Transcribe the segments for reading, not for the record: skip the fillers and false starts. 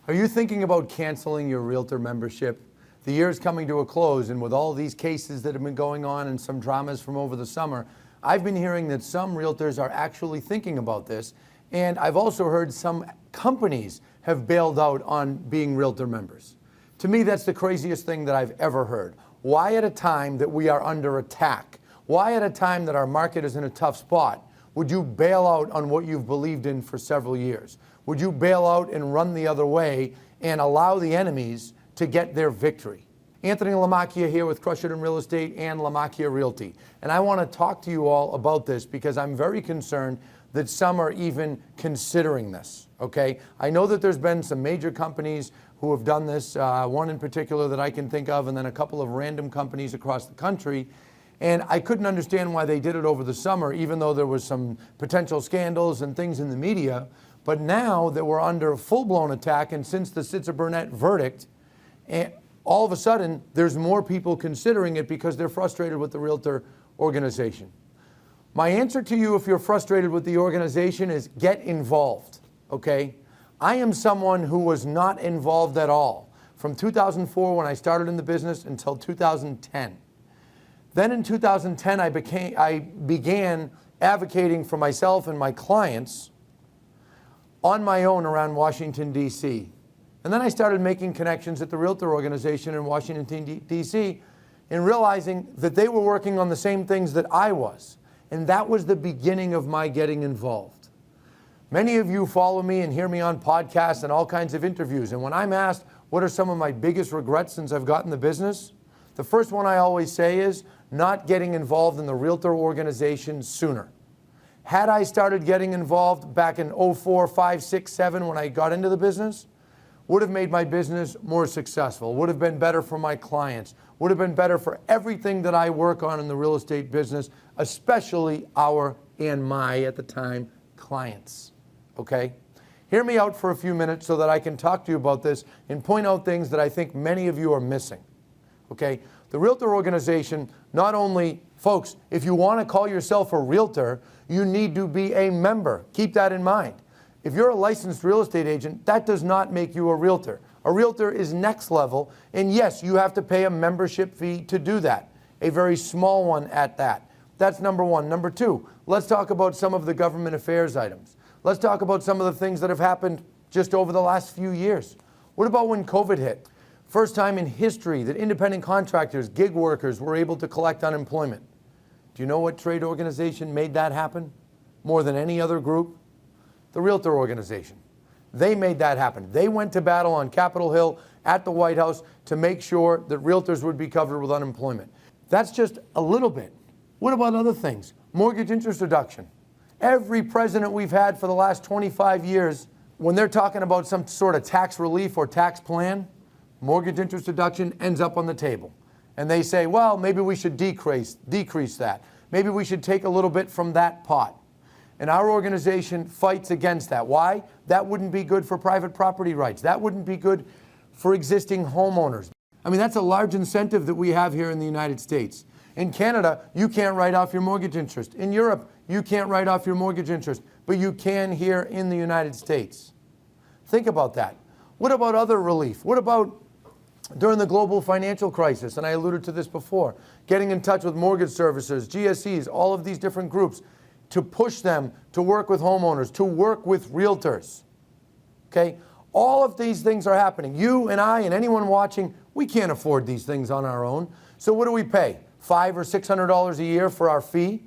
Are you thinking about canceling your Realtor membership? The year is coming to a close, and with all these cases that have been going on and some dramas from over the summer, I've been hearing that some realtors are actually thinking about this, and I've also heard some companies have bailed out on being Realtor members. To me, that's the craziest thing that I've ever heard. Why at a time that we are under attack, why at a time that our market is in a tough spot, would you bail out on what you've believed in for several years? Would you bail out and run the other way and allow the enemies to get their victory? Anthony Lamacchia here with Crush It in Real Estate and Lamacchia Realty. And I want to talk to you all about this because I'm very concerned that some are even considering this, okay? I know that there's been some major companies who have done this, one in particular that I can think of, and then a couple of random companies across the country. And I couldn't understand why they did it over the summer, even though there was some potential scandals and things in the media. But now that we're under a full-blown attack, and since the Sitzer-Burnett verdict, all of a sudden, there's more people considering it because they're frustrated with the Realtor organization. My answer to you, if you're frustrated with the organization, is get involved, okay? I am someone who was not involved at all from 2004 when I started in the business until 2010. Then in 2010, I began advocating for myself and my clients on my own around Washington, D.C. And then I started making connections at the Realtor organization in Washington, D.C. and realizing that they were working on the same things that I was. And that was the beginning of my getting involved. Many of you follow me and hear me on podcasts and all kinds of interviews. And when I'm asked what are some of my biggest regrets since I've gotten the business, the first one I always say is not getting involved in the Realtor organization sooner. Had I started getting involved back in 04, 5, 6, 7 when I got into the business, would have made my business more successful, would have been better for my clients, would have been better for everything that I work on in the real estate business, especially our and my, at the time, clients, okay? Hear me out for a few minutes so that I can talk to you about this and point out things that I think many of you are missing, okay? The Realtor organization, not only, folks, if you want to call yourself a Realtor, you need to be a member. Keep that in mind. If you're a licensed real estate agent, that does not make you a Realtor. A Realtor is next level, and yes, you have to pay a membership fee to do that, a very small one at that. That's number one. Number two, let's talk about some of the government affairs items. Let's talk about some of the things that have happened just over the last few years. What about when COVID hit? First time in history that independent contractors, gig workers were able to collect unemployment. Do you know what trade organization made that happen more than any other group? The Realtor organization. They made that happen. They went to battle on Capitol Hill at the White House to make sure that realtors would be covered with unemployment. That's just a little bit. What about other things? Mortgage interest reduction. Every president we've had for the last 25 years, when they're talking about some sort of tax relief or tax plan, mortgage interest reduction ends up on the table. And they say, well, maybe we should decrease that. Maybe we should take a little bit from that pot. And our organization fights against that. Why? That wouldn't be good for private property rights. That wouldn't be good for existing homeowners. I mean, that's a large incentive that we have here in the United States. In Canada, you can't write off your mortgage interest. In Europe, you can't write off your mortgage interest, but you can here in the United States. Think about that. What about other relief? What about during the global financial crisis, and I alluded to this before, getting in touch with mortgage servicers, GSEs, all of these different groups, to push them to work with homeowners, to work with realtors, okay? All of these things are happening. You and I and anyone watching, we can't afford these things on our own. So what do we pay? $500 or $600 a year for our fee?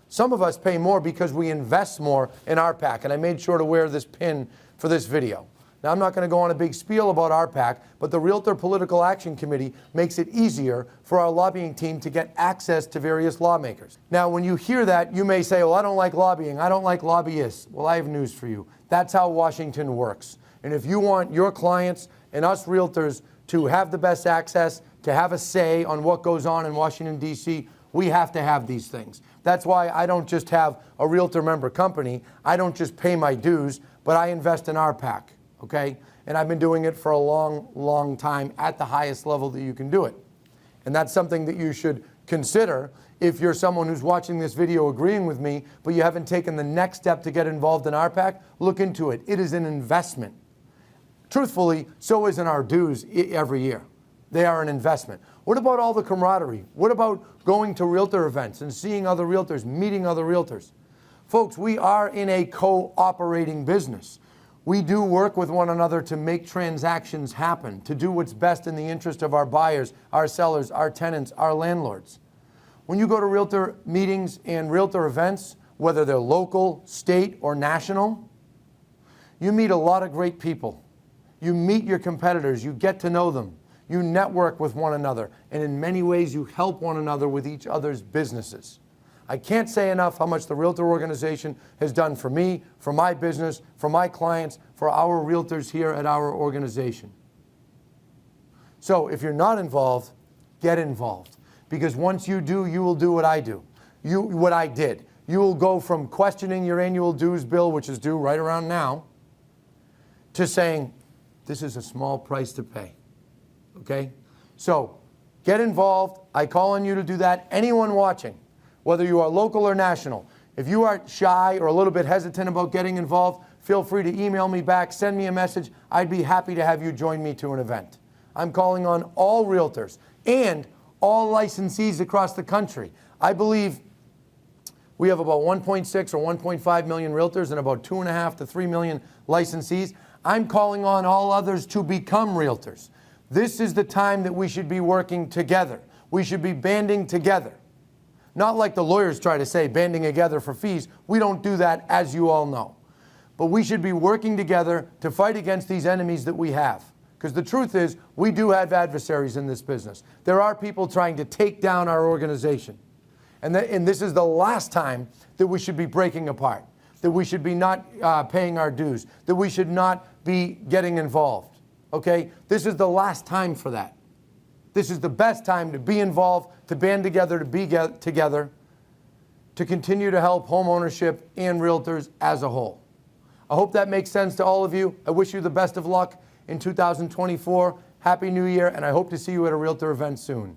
Some of us pay more because we invest more in RPAC, and I made sure to wear this pin for this video. Now, I'm not going to go on a big spiel about RPAC, but the Realtor Political Action Committee makes it easier for our lobbying team to get access to various lawmakers. Now, when you hear that, you may say, well, I don't like lobbying. I don't like lobbyists. Well, I have news for you. That's how Washington works. And if you want your clients and us realtors to have the best access, to have a say on what goes on in Washington, D.C., we have to have these things. That's why I don't just have a Realtor member company. I don't just pay my dues, but I invest in RPAC. Okay? And I've been doing it for a long, long time at the highest level that you can do it. And that's something that you should consider if you're someone who's watching this video agreeing with me, but you haven't taken the next step to get involved in RPAC. Look into it. It is an investment. truthfully, so isn't our dues every year. They are an investment. What about all the camaraderie? What about going to realtor events and seeing other realtors, meeting other realtors? Folks, we are in a cooperating business. We do work with one another to make transactions happen, to do what's best in the interest of our buyers, our sellers, our tenants, our landlords. When you go to realtor meetings and realtor events, whether they're local, state, or national, you meet a lot of great people. You meet your competitors, you get to know them, you network with one another, and in many ways you help one another with each other's businesses. I can't say enough how much the Realtor organization has done for me, for my business, for my clients, for our realtors here at our organization. So if you're not involved, get involved. Because once you do, you will do what I do, what I did. You will go from questioning your annual dues bill, which is due right around now, to saying, this is a small price to pay, okay? So get involved. I call on you to do that. Anyone watching, whether you are local or national, if you are shy or a little bit hesitant about getting involved, feel free to email me back, send me a message. I'd be happy to have you join me to an event. I'm calling on all realtors and all licensees across the country. I believe we have about 1.6 or 1.5 million realtors and about 2.5 to 3 million licensees. I'm calling on all others to become realtors. This is the time that we should be working together. We should be banding together. Not like the lawyers try to say, banding together for fees. We don't do that, as you all know. But we should be working together to fight against these enemies that we have. Because the truth is, we do have adversaries in this business. There are people trying to take down our organization. And this is the last time that we should be breaking apart, that we should be not paying our dues, that we should not be getting involved, okay? This is the last time for that. This is the best time to be involved, to band together, to be together, to continue to help homeownership and realtors as a whole. I hope that makes sense to all of you. I wish you the best of luck in 2024. Happy New Year, and I hope to see you at a realtor event soon.